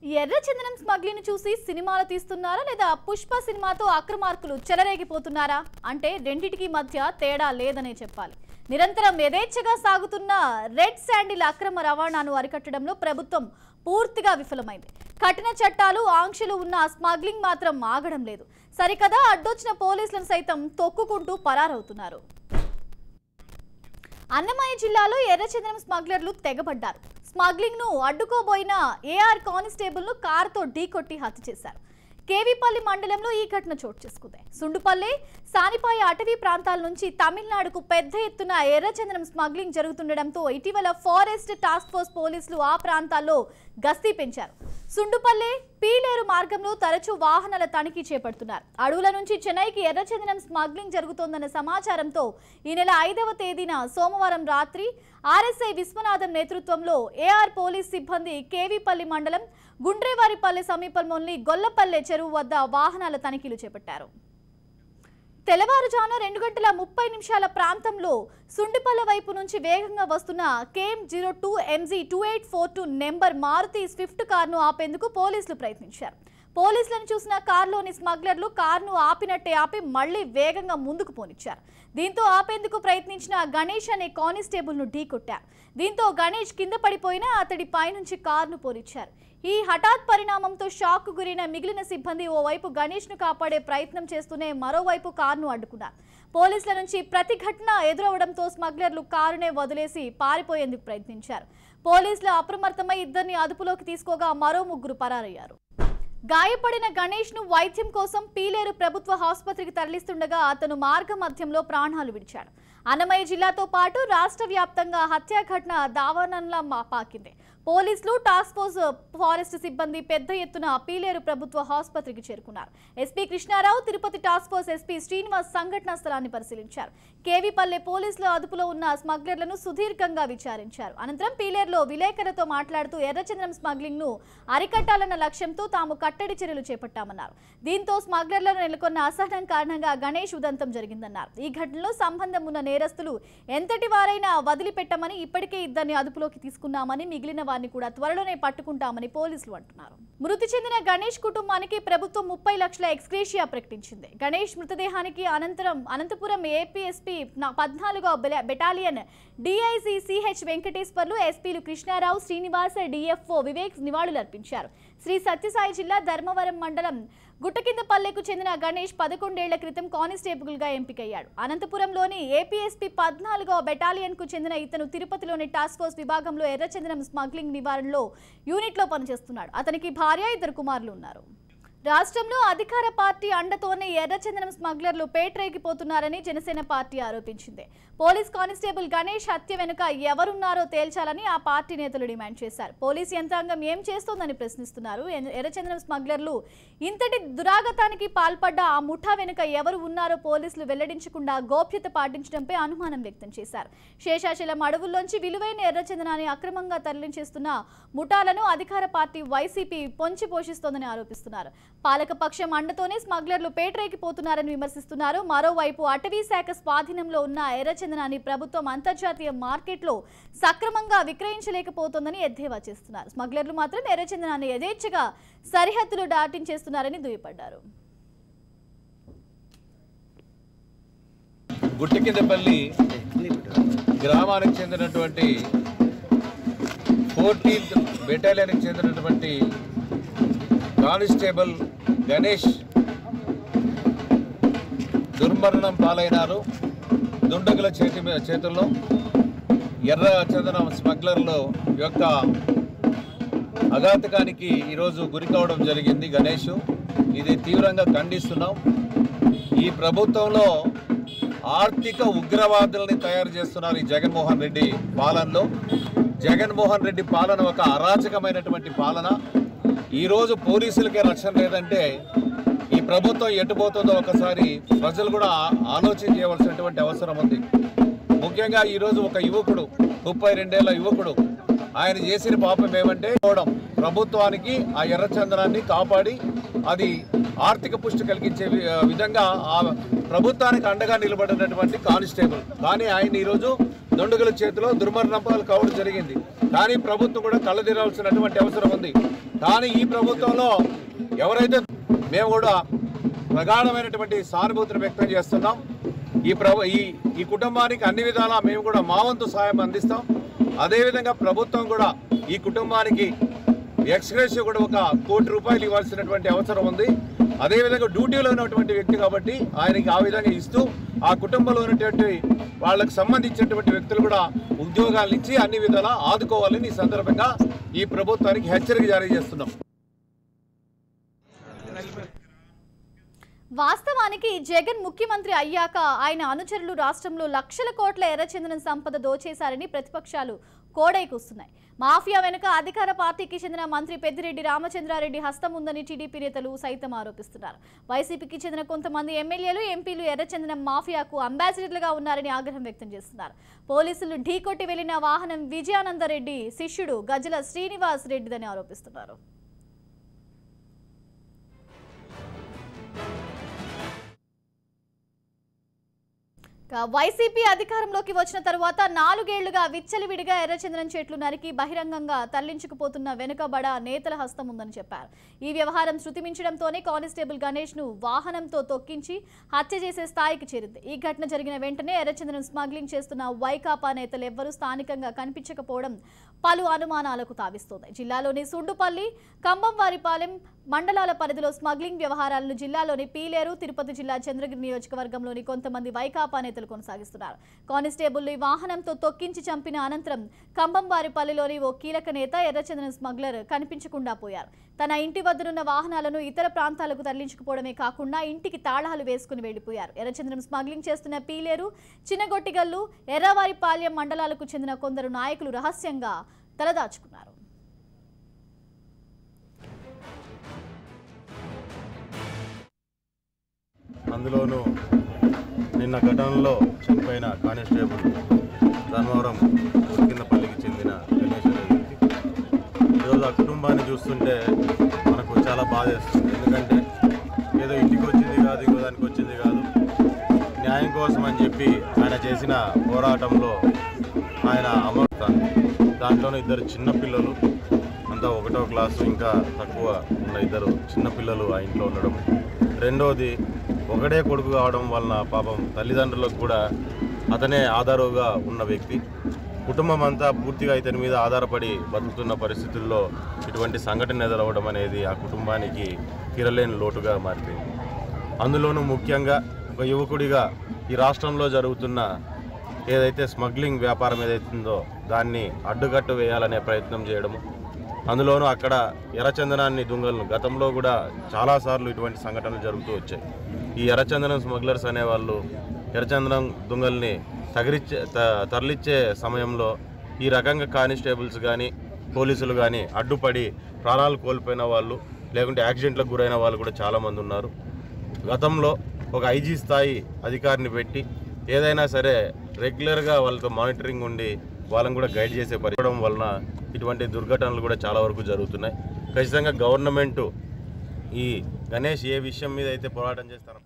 ఎర్రచందనం స్మగ్లింగ్ చూసి సినిమాలు తీస్తున్నారా లేదా పుష్ప సినిమాతో అక్రమార్కులు చెలరేగిపోతున్నారా అంటే రెండిటికి మధ్య తేడా లేదనే చెప్పాలి. నిరంతరం యథేచ్ఛగా సాగుతున్న రెడ్ శాండిల్ అక్రమ రవాణాను అరికట్టడంలో ప్రభుత్వం పూర్తిగా విఫలమైంది. కఠిన చట్టాలు ఆంక్షలు ఉన్న స్మగ్లింగ్ మాత్రం ఆగడం లేదు. సరికదా అడ్డొచ్చిన పోలీసులను సైతం తొక్కుకుంటూ పరారవుతున్నారు. అన్నమయ్య జిల్లాలో ఎర్రచందనం స్మగ్లర్లు తెగబడ్డారు. స్మగ్లింగ్ ను అడ్డుకోబోయిన ఏఆర్ కానిస్టేబుల్ ను కారుతో ఢీకొట్టి హత్య చేశారు. కేవీపల్లి మండలంలో ఈ ఘటన చోటు చేసుకుంది. సుండుపల్లి, సానిపాయ అటవీ ప్రాంతాల నుంచి తమిళనాడుకు పెద్ద ఎత్తున ఎర్రచందనం స్మగ్లింగ్ జరుగుతుండటంతో ఇటీవల ఫారెస్ట్ టాస్క్ ఫోర్స్ పోలీసులు ఆ ప్రాంతాల్లో గస్తీ పెంచారు. సుండుపల్లి, పీలేరు మార్గంలో తరచూ వాహనాల తనిఖీ చేపడుతున్నారు. అడవుల నుంచి చెన్నైకి ఎర్రచందనం స్మగ్లింగ్ జరుగుతోందన్న సమాచారంతో ఈ నెల 5వ తేదీన సోమవారం రాత్రి ఆర్ఎస్ఐ విశ్వనాథం నేతృత్వంలో ఏఆర్ పోలీస్ సిబ్బంది కేవీపల్లి మండలం గుండ్రేవారిపల్లె సమీపంలోని గొల్లపల్లె చెరువు వద్ద వాహనాల తనిఖీలు చేపట్టారు. తెల్లవారుజామున 2:30 ప్రాంతంలో సుండిపల్లె వైపు నుంచి వేగంగా వస్తున్న KM02 MG 2842 number Maruti Swift కారును ఆపేందుకు పోలీసులు ప్రయత్నించారు. పోలీసులను చూసిన కారులోని స్మగ్లర్లు కారును ఆపినట్టే ఆపి మళ్లీ వేగంగా ముందుకు పోనిచ్చారు. దీంతో ఆపేందుకు ప్రయత్నించిన గణేష్ అనే కానిస్టేబుల్ ను ఢీకొట్టారు. దీంతో గణేష్ కింద పడిపోయినా అతడి పైనుంచి కారును పోనిచ్చారు. ఈ హఠాత్ పరిణామంతో షాక్ గురైన మిగిలిన సిబ్బంది ఓవైపు గణేష్ ను కాపాడే ప్రయత్నం చేస్తూనే మరోవైపు కారును అడ్డుకున్నారు. పోలీసుల నుంచి ప్రతిఘటన ఎదురవడంతో స్మగ్లర్లు కారునే వదిలేసి పారిపోయేందుకు ప్రయత్నించారు. పోలీసులు అప్రమత్తమై ఇద్దరిని అదుపులోకి తీసుకోగా మరో 3 పరారయ్యారు. గాయపడిన గణేష్ ను వైద్యం కోసం పీలేరు ప్రభుత్వ ఆసుపత్రికి తరలిస్తుండగా అతను మార్గ మధ్యంలో ప్రాణాలు విడిచాడు. అన్నమయ్య జిల్లాతో పాటు రాష్ట్ర వ్యాప్తంగా హత్యా ఘటన దావానంలా పాకింది. పోలీసులు టాస్క్ ఫోర్స్ ఫారెస్ట్ సిబ్బంది పెద్ద ఎత్తున పీలేరు ప్రభుత్వ ఆసుపత్రికి చేరుకున్నారు. SP Krishna Rao, Tirupati task force SP Srinivas సంఘటనా స్థలాన్ని పరిశీలించారు. కేవీపల్లె పోలీసుల అదుపులో ఉన్న స్మగ్లర్లను సుదీర్ఘంగా విచారించారు. అనంతరం పీలేరులో విలేకరులతో మాట్లాడుతూ ఎర్రచందనం స్మగ్లింగ్ ను అరికట్టాలన్న లక్ష్యంతో తాము కట్టడి చర్యలు చేపట్టామన్నారు. దీంతో స్మగ్లర్లను నెలకొన్న అసహనం కారణంగా గణేష్ ఉదంతం జరిగిందన్నారు. ఈ ఘటనలో సంబంధం ఉన్న నేరస్తులు ఎంతటి వారైనా వదిలిపెట్టమని, ఇప్పటికే ఇద్దరిని అదుపులోకి తీసుకున్నామని, మిగిలిన వారిని కూడా త్వరలోనే పట్టుకుంటామని పోలీసులు అంటున్నారు. మృతి చెందిన గణేష్ కుటుంబానికి ప్రభుత్వం 30 లక్షల ఎక్స్గ్రేషియా ప్రకటించింది. గణేష్ మృతదేహానికి అనంతపురం ఏపీఎస్పీ 14వ బెటాలియన్ డీఐజీ సిహెచ్ వెంకటేశ్వర్లు, ఎస్పీలు కృష్ణారావు, శ్రీనివాస్, డిఎఫ్ఓ వివేక్ నివాళులర్పించారు. శ్రీ సత్యసాయి జిల్లా ధర్మవరం మండలం గుట్టకిందపల్లెకు చెందిన గణేష్ 11 ఏళ్ల క్రితం కానిస్టేబుల్ గా ఎంపికయ్యాడు. అనంతపురంలోని ఏపీఎస్పీ 14వ బెటాలియన్ కు చెందిన ఇతను తిరుపతిలోని టాస్క్ ఫోర్స్ విభాగంలో ఎర్రచందనం స్మగ్లింగ్ నివారణలో యూనిట్లో పనిచేస్తున్నాడు. అతనికి భార్య, 2 కుమారులు ఉన్నారు. రాష్ట్రంలో అధికార పార్టీ అండతోనే ఎర్రచందనం స్మగ్లర్లు పేటరేగిపోతున్నారని జనసేన పార్టీ ఆరోపించింది. పోలీస్ కానిస్టేబుల్ గణేష్ హత్య వెనుక ఎవరున్నారో తేల్చాలని ఆ పార్టీ నేతలు డిమాండ్ చేశారు. పోలీస్ యంత్రాంగం ఏం చేస్తోందని ప్రశ్నిస్తున్నారు. ఎర్రచందనం స్మగ్లర్లు ఇంతటి దురాగతానికి పాల్పడ్డ ఆ ముఠా వెనుక ఎవరు ఉన్నారో పోలీసులు వెల్లడించకుండా గోప్యత పాటించడంపై అనుమానం వ్యక్తం చేశారు. శేషాచలం అడవుల్లోంచి విలువైన ఎర్రచందనాన్ని అక్రమంగా తరలించేస్తున్న ముఠాలను అధికార పార్టీ వైసీపీ పొంచి పోషిస్తోందని ఆరోపిస్తున్నారు. పాలకపక్షం అండతోనే స్మగ్లర్లు పేటరేగిపోతున్నారని విమర్శిస్తున్నారు. మరోవైపు అటవీ శాఖ స్వాధీనంలో ఉన్న ఎర్రచందనాన్ని ప్రభుత్వం అంతర్జాతీయ మార్కెట్లో సక్రమంగా విక్రయించలేకపోతోందని ఎద్దేవా చేస్తున్నారు. స్మగ్లర్లు మాత్రం ఎర్రచందనాన్ని యథేచ్ఛగా సరిహద్దులు దాటించేస్తున్నారని దుయ్యబడ్డారు. గుట్టకిందపల్లి గ్రామానికి చెందినటువంటి 14th బెటాలియన్కి చెందినటువంటి కానిస్టేబుల్ గణేష్ దుర్మరణం పాలైనారు. దుండగుల చేతుల్లో ఎర్రచందనం స్మగ్లర్ల యొక్క అఘాతకానికి ఈరోజు గురి కావడం జరిగింది గణేష్. ఇది తీవ్రంగా ఖండిస్తున్నాం. ఈ ప్రభుత్వంలో ఆర్థిక ఉగ్రవాదుల్ని తయారు చేస్తున్నారు. ఈ జగన్మోహన్ రెడ్డి పాలనలో జగన్మోహన్ రెడ్డి పాలన ఒక అరాచకమైనటువంటి పాలన. ఈరోజు పోలీసులకే రక్షణ లేదంటే ఈ ప్రభుత్వం ఎటుపోతుందో ఒకసారి ప్రజలు కూడా ఆలోచన చేయవలసినటువంటి అవసరం ఉంది. ముఖ్యంగా ఈరోజు ఒక యువకుడు, 32 ఏళ్ల యువకుడు, ఆయన చేసిన పాపం ఏమంటే ప్రభుత్వానికి ఆ ఎర్రచందనాన్ని కాపాడి అది ఆర్థిక పుష్టి కలిగించే విధంగా ఆ ప్రభుత్వానికి అండగా నిలబడినటువంటి కానిస్టేబుల్. కానీ ఆయన ఈరోజు దుండగుల చేతిలో దుర్మరణం కావడం జరిగింది. కానీ ప్రభుత్వం కూడా కళ్ళదిరాల్సినటువంటి అవసరం ఉంది. కానీ ఈ ప్రభుత్వంలో ఎవరైతే మేము కూడా ప్రగాఢమైనటువంటి సానుభూతిని వ్యక్తం చేస్తున్నాం. ఈ కుటుంబానికి అన్ని విధాలా మేము కూడా మా వంతు సాయం అందిస్తాం. అదేవిధంగా ప్రభుత్వం కూడా ఈ కుటుంబానికి ఎక్స్గ్రేషియో కూడా ₹1 కోటి ఇవ్వాల్సినటువంటి అవసరం ఉంది. అదేవిధంగా డ్యూటీలో ఉన్నటువంటి వ్యక్తి కాబట్టి ఆయనకి ఆ విధంగా ఇస్తూ ఆ కుటుంబంలో ఉన్నటువంటి వాళ్ళకు సంబంధించినటువంటి వ్యక్తులు కూడా ఉద్యోగాలు ఇచ్చి అన్ని విధాలా ఆదుకోవాలని ఈ సందర్భంగా ఈ ప్రభుత్వానికి హెచ్చరిక జారీ చేస్తున్నాం. వాస్తవానికి జగన్ ముఖ్యమంత్రి అయ్యాక ఆయన అనుచరులు రాష్ట్రంలో లక్షల కోట్ల ఎర్రచందనం సంపద దోచేశారని ప్రతిపక్షాలు కోడైకూస్తున్నాయి. మాఫియా వెనుక అధికార పార్టీకి చెందిన మంత్రి పెద్దిరెడ్డి రామచంద్రారెడ్డి హస్తం ఉందని టీడీపీ నేతలు సైతం ఆరోపిస్తున్నారు. వైసీపీకి చెందిన కొంతమంది ఎమ్మెల్యేలు, ఎంపీలు ఎర్రచందనం మాఫియాకు అంబాసిడర్లుగా ఉన్నారని ఆగ్రహం వ్యక్తం చేస్తున్నారు. పోలీసులు ఢీకొట్టి వెళ్లిన వాహనం విజయానందరెడ్డి శిష్యుడు గజల శ్రీనివాస్ రెడ్డిదని ఆరోపిస్తున్నారు. వైసీపీ అధికారంలోకి వచ్చిన తరువాత 4 ఏళ్లుగా విచ్చలవిడిగా ఎర్రచందనం చెట్లు నరికి బహిరంగంగా తరలించుకుపోతున్న వెనుకబడ నేతల హస్తం ఉందని చెప్పారు. ఈ వ్యవహారం శృతిమించడంతోనే కానిస్టేబుల్ గణేష్ ను వాహనంతో తొక్కించి హత్య చేసే స్థాయికి చేరింది. ఈ ఘటన జరిగిన వెంటనే ఎర్రచందనం స్మగ్లింగ్ చేస్తున్న వైకాపా నేతలు ఎవ్వరూ స్థానికంగా కనిపించకపోవడం పలు అనుమానాలకు తావిస్తోంది. జిల్లాలోని సుండుపల్లి, కంబంవారిపాలెం మండలాల పరిధిలో స్మగ్లింగ్ వ్యవహారాలను జిల్లాలోని పీలేరు, తిరుపతి జిల్లా చంద్రగిరి నియోజకవర్గంలోని కొంతమంది వైకాపా నేతలు కొనసాగిస్తున్నారు. కానిస్టేబుల్ వాహనంతో తొక్కించి చంపిన అనంతరం కంబంవారిపల్లిలోని ఓ కీలక నేత ఎర్రచందనం స్మగ్లర్ కనిపించకుండా పోయారు. తన ఇంటి వద్దనున్న వాహనాలను ఇతర ప్రాంతాలకు తరలించుకుపోవడమే కాకుండా ఇంటికి తాళాలు వేసుకుని వెళ్లిపోయారు. ఎర్రచందనం స్మగ్లింగ్ చేస్తున్న పీలేరు, చిన్నగొట్టిగల్లు, ఎర్రవారిపాలెం మండలాలకు చెందిన కొందరు నాయకులు రహస్యంగా తలదాచుకున్నారు. అందులోనూ నిన్న ఘటనలో చనిపోయిన కానిస్టేబుల్ ధర్మవరం ఉరికిందపల్లికి చెందిన గణేష్ అనే వ్యక్తి. ఈరోజు ఆ కుటుంబాన్ని చూస్తుంటే మనకు చాలా బాధేస్తుంది. ఎందుకంటే ఏదో ఇంటికి వచ్చింది కాదు, ఇంకో దానికి వచ్చింది కాదు, న్యాయం కోసం అని చెప్పి ఆయన చేసిన పోరాటంలో ఆయన అమరుతాను. దాంట్లోనే 2 చిన్నపిల్లలు, అంతా 1వ క్లాసు ఇంకా తక్కువ ఉన్న 2 చిన్నపిల్లలు ఆ ఇంట్లో ఉండడం. రెండోది ఒకడే కొడుకు కావడం వలన పాపం తల్లిదండ్రులకు కూడా అతనే ఆధారుగా ఉన్న వ్యక్తి. కుటుంబం అంతా పూర్తిగా ఇతని మీద ఆధారపడి బతుకుతున్న పరిస్థితుల్లో ఇటువంటి సంఘటన ఎదురవడం అనేది ఆ కుటుంబానికి తీరలేని లోటుగా మారిపోయింది. అందులోనూ ముఖ్యంగా ఒక యువకుడిగా ఈ రాష్ట్రంలో జరుగుతున్న ఏదైతే స్మగ్లింగ్ వ్యాపారం ఏదైతుందో దాన్ని అడ్డుకట్టు వేయాలనే ప్రయత్నం చేయడము, అందులోనూ అక్కడ ఎర్రచందనాన్ని దొంగలను గతంలో కూడా చాలాసార్లు ఇటువంటి సంఘటనలు జరుగుతూ వచ్చాయి. ఈ ఎర్రచందనం స్మగ్లర్స్ అనేవాళ్ళు ఎర్రచందనం దొంగల్ని తరలిచ్చే సమయంలో ఈ రకంగా కానిస్టేబుల్స్ కానీ పోలీసులు కానీ అడ్డుపడి ప్రాణాలు కోల్పోయిన వాళ్ళు, లేకుంటే యాక్సిడెంట్లకు గురైన వాళ్ళు కూడా చాలామంది ఉన్నారు. గతంలో ఒక ఐజీ స్థాయి అధికారిని పెట్టి ఏదైనా సరే రెగ్యులర్గా వాళ్ళతో మానిటరింగ్ ఉండి వాళ్ళని కూడా గైడ్ చేసే పరిచయం వలన ఇటువంటి దుర్ఘటనలు కూడా చాలా వరకు జరుగుతున్నాయి. ఖచ్చితంగా గవర్నమెంటు ఈ గణేష్ ఏ విషయం మీద అయితే పోరాటం చేస్తారో